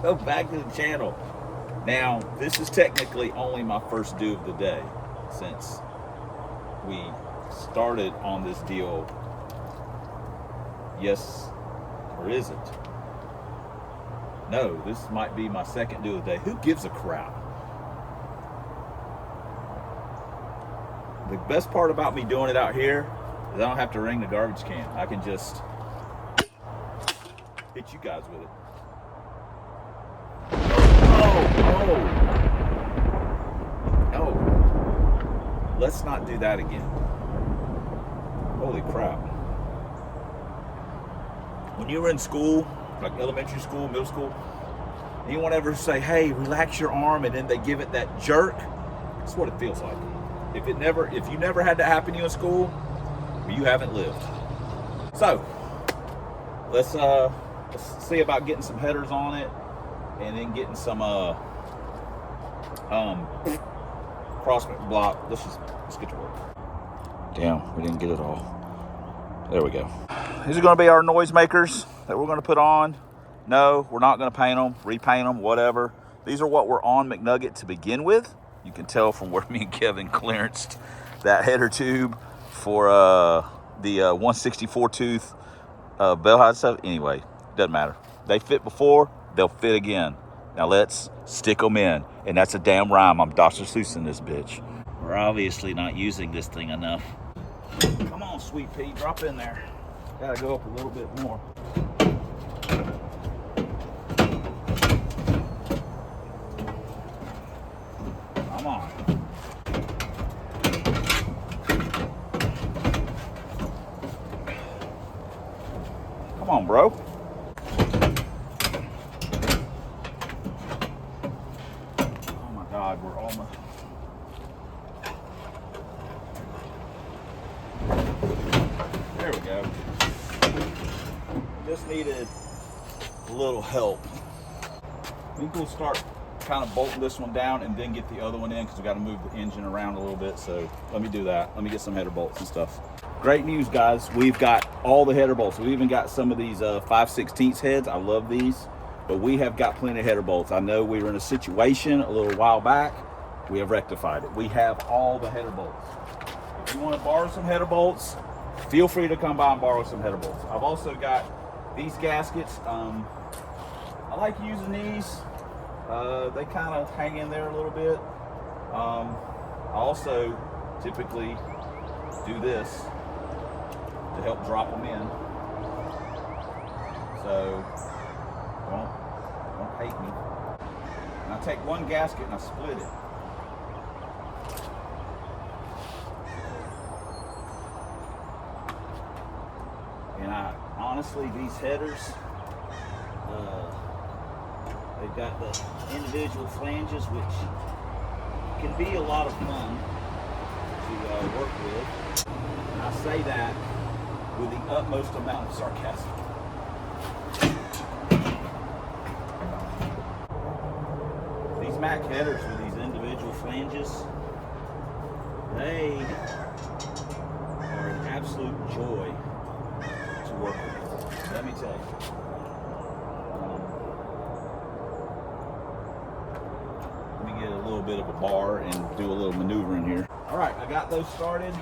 Welcome back to the channel. Now, this is technically only my first do of the day since we started on this deal. Yes, or is it? No, this might be my second do of the day. Who gives a crap? The best part about me doing it out here is I don't have to ring the garbage can. I can just hit you guys with it. Oh, let's not do that again. Holy crap. When you were in school, like elementary school, middle school, anyone ever say, hey, relax your arm, and then they give it that jerk? That's what it feels like. If you never had that happen to you in school, you haven't lived. So, let's see about getting some headers on it, and then getting some cross block. Let's get to work. Damn, we didn't get it all. There we go. These are going to be our noisemakers that we're going to put on. No, we're not going to paint them, repaint them, whatever. These are what were on McNugget to begin with. You can tell from where me and Kevin clearanced that header tube for the 164 tooth bell hide stuff. Anyway, doesn't matter. They fit before, they'll fit again. Now let's stick them in. And that's a damn rhyme. I'm Dr. Seuss in this bitch. We're obviously not using this thing enough. Come on, sweet pea, drop in there. Gotta go up a little bit more. Come on. Come on, bro. Oh my God, we're almost. There we go. Just needed a little help. I think we'll start kind of bolting this one down and then get the other one in because we got to move the engine around a little bit. So let me do that. Let me get some header bolts and stuff. Great news, guys. We've got all the header bolts. We even got some of these 5/16 heads. I love these, but we have got plenty of header bolts. I know we were in a situation a little while back. We have rectified it. We have all the header bolts. If you want to borrow some header bolts, feel free to come by and borrow some header bolts. I've also got these gaskets. I like using these. They kind of hang in there a little bit. I also typically do this to help drop them in. So don't hate me. And I take one gasket and I split it. And honestly, these headers, they've got the individual flanges, which can be a lot of fun to work with. And I say that with the utmost amount of sarcasm. These Mac headers with these individual flanges, they are an absolute joy to work with. Let me tell you. Get a little bit of a bar and do a little maneuvering here. All right, I got those started.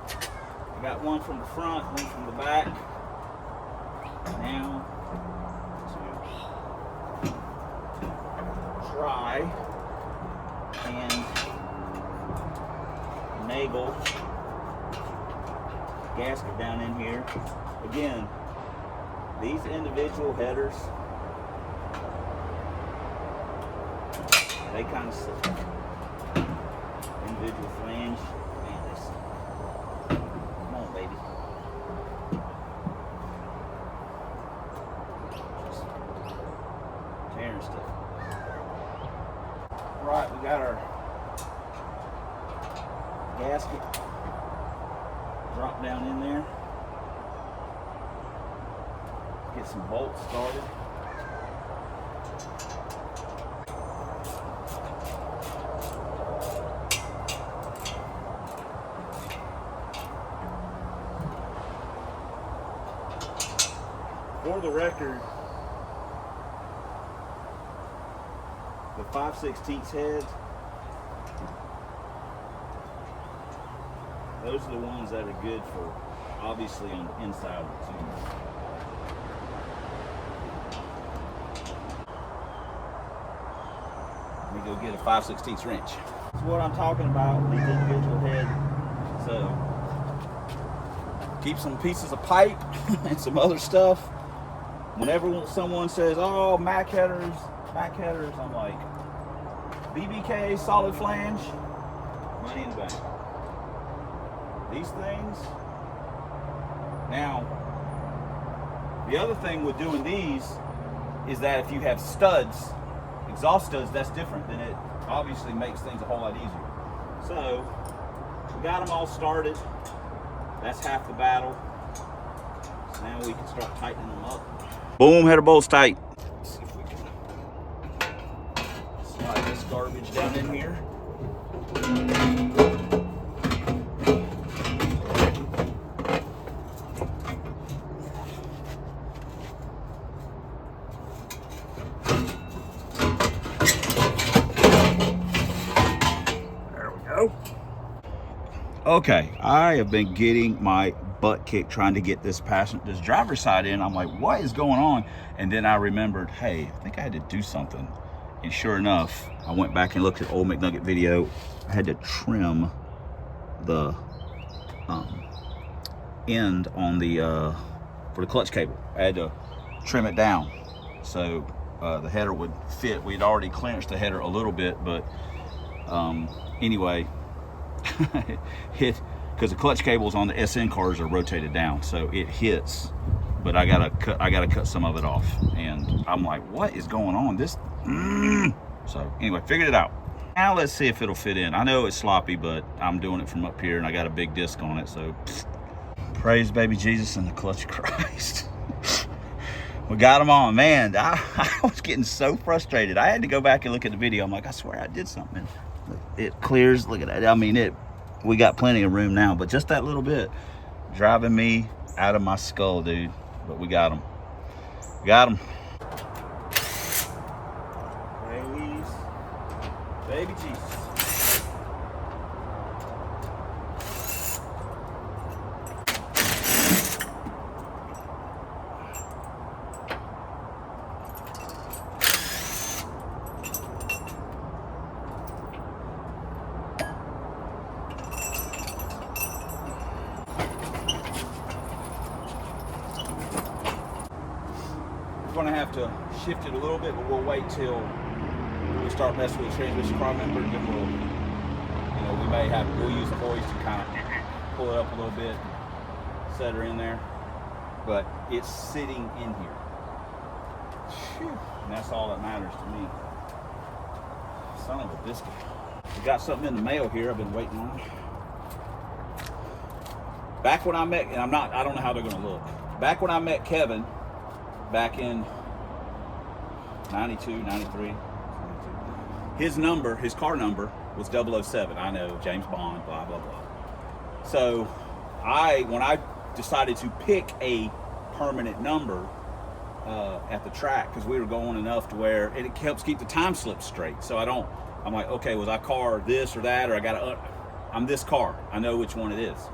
I got one from the front, one from the back. Now to try and finagle gasket down in here. Again, these individual headers, they kind of slip. Individual flange. Man, this. Come on, baby. Just tearing stuff. Right, we got our gasket drop down in there. Get some bolts started. For the record, the 5/16 head, those are the ones that are good for, obviously, on the inside of the tube. Let me go get a 5/16 wrench. That's what I'm talking about, these individual heads. So, keep some pieces of pipe and some other stuff. Whenever someone says, oh, Mac headers, I'm like, BBK, solid flange, money in the bank. These things. Now, the other thing with doing these is that if you have studs, exhaust studs, that's different. Then it obviously makes things a whole lot easier. So, we got them all started. That's half the battle. So now we can start tightening them up. Boom, header bolts tight. Let's see if we can slide this garbage down in here. There we go. Okay, I have been getting my butt kicked trying to get this driver's side in. I'm like, what is going on? And then I remembered, hey, I think I had to do something. And sure enough, I went back and looked at old McNugget video. I had to trim the end on the for the clutch cable. I had to trim it down so the header would fit. We'd already clearanced the header a little bit, but anyway, because the clutch cables on the SN cars are rotated down, so it hits. But I gotta cut some of it off, and I'm like, what is going on? So anyway, figured it out. Now let's see if it'll fit in. I know it's sloppy, but I'm doing it from up here, and I got a big disc on it. So praise baby Jesus and the clutch of Christ. We got them on, man. I was getting so frustrated. I had to go back and look at the video. I'm like, I swear I did something. It clears. Look at that. I mean, we got plenty of room now, but just that little bit driving me out of my skull, dude. But we got them. Got them. Praise baby Jesus. We're gonna have to shift it a little bit, but we'll wait till we start messing with the transmission car member, and then we'll use the hoist to kind of pull it up a little bit, set her in there. But it's sitting in here. Whew. And that's all that matters to me. Son of a biscuit. We got something in the mail here I've been waiting on. Back when I met, and I don't know how they're gonna look. Back when I met Kevin, back in 92, 93, his car number was 007. I know, James Bond, blah, blah, blah. So when I decided to pick a permanent number at the track, because we were going enough to where it helps keep the time slips straight. So I'm like, okay, was I car this or that, or I'm this car. I know which one it is.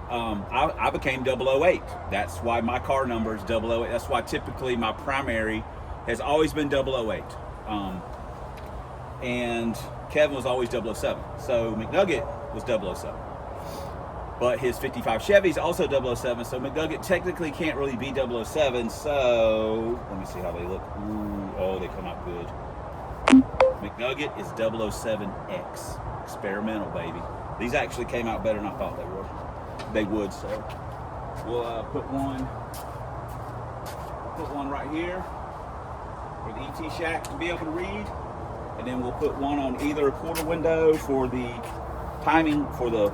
I became 008. That's why my car number is 008. That's why typically my primary has always been 008. And Kevin was always 007. So McNugget was 007. But his 55 Chevy's also 007, so McNugget technically can't really be 007, so let me see how they look. Ooh, oh, they come out good. McNugget is 007X. Experimental, baby. These actually came out better than I thought they would, so we'll put one right here for the ET shack to be able to read, and then we'll put one on either a quarter window for the timing for the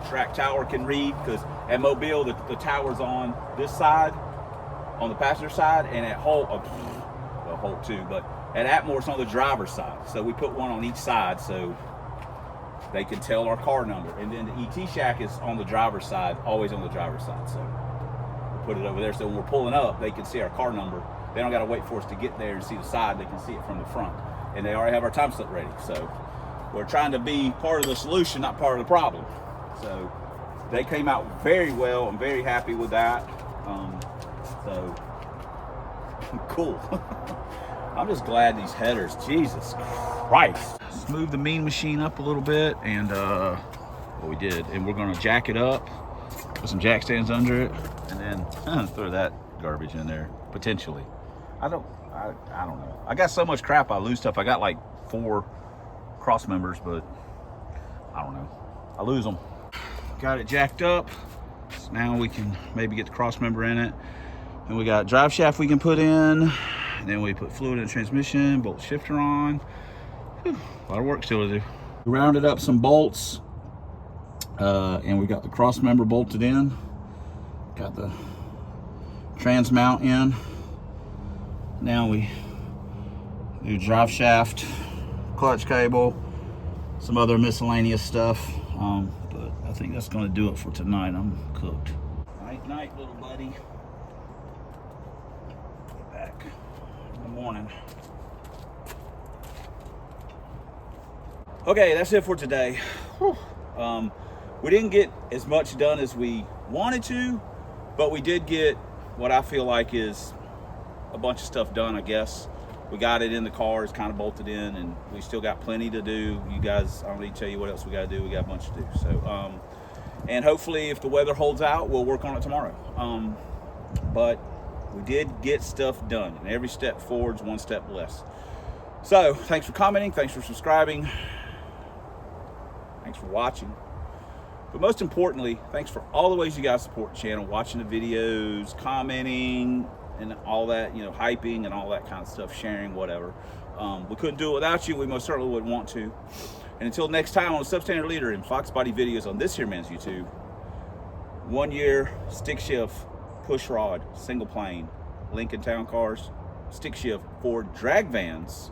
track tower can read, because at Mobile the tower's on this side, on the passenger side, and at Holt too, but at Atmore it's on the driver's side. So we put one on each side so they can tell our car number. And then the ET shack is on the driver's side, always on the driver's side. So we'll put it over there so when we're pulling up, they can see our car number They don't got to wait for us to get there and see the side. They can see it from the front. And they already have our time slip ready. So we're trying to be part of the solution, not part of the problem. So they came out very well. I'm very happy with that. So cool. I'm just glad these headers, Jesus Christ. Let's move the mean machine up a little bit, and well, we did. And we're gonna jack it up, put some jack stands under it, and then throw that garbage in there, potentially. I don't know. I got so much crap I lose stuff. I got like 4 cross members, but I don't know. I lose them. Got it jacked up. So now we can maybe get the cross member in it. And we got drive shaft we can put in. And then we put fluid in the transmission, bolt shifter on. Whew, a lot of work still to do. We rounded up some bolts, and we got the cross member bolted in. Got the trans mount in. Now we do drive shaft, clutch cable, some other miscellaneous stuff. But I think that's gonna do it for tonight. I'm cooked. Night, night, little buddy. Back in the morning. Okay, that's it for today. Whew. We didn't get as much done as we wanted to, but we did get what I feel like is a bunch of stuff done, I guess. We got it in the car, it's kind of bolted in, and we still got plenty to do. You guys, I don't need to tell you what else we got to do. We got a bunch to do. So, and hopefully if the weather holds out, we'll work on it tomorrow. But we did get stuff done, and every step forward is one step less. So thanks for commenting, thanks for subscribing, thanks for watching. But most importantly, thanks for all the ways you guys support the channel, watching the videos, commenting, and all that, you know, hyping and all that kind of stuff, sharing, whatever. We couldn't do it without you. We most certainly wouldn't want to. And until next time on the Substandard Leader in Fox Body videos on this here man's YouTube, 1 year stick shift, push rod, single plane, Lincoln Town Cars, stick shift Ford drag vans,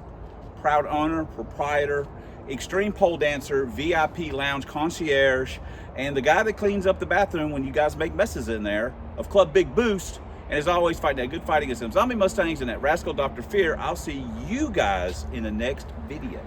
proud owner, proprietor, extreme pole dancer, VIP lounge concierge, and the guy that cleans up the bathroom when you guys make messes in there of Club Big Boost. And as always, fighting that good fight against them zombie Mustangs and that rascal Dr. Fear. I'll see you guys in the next video.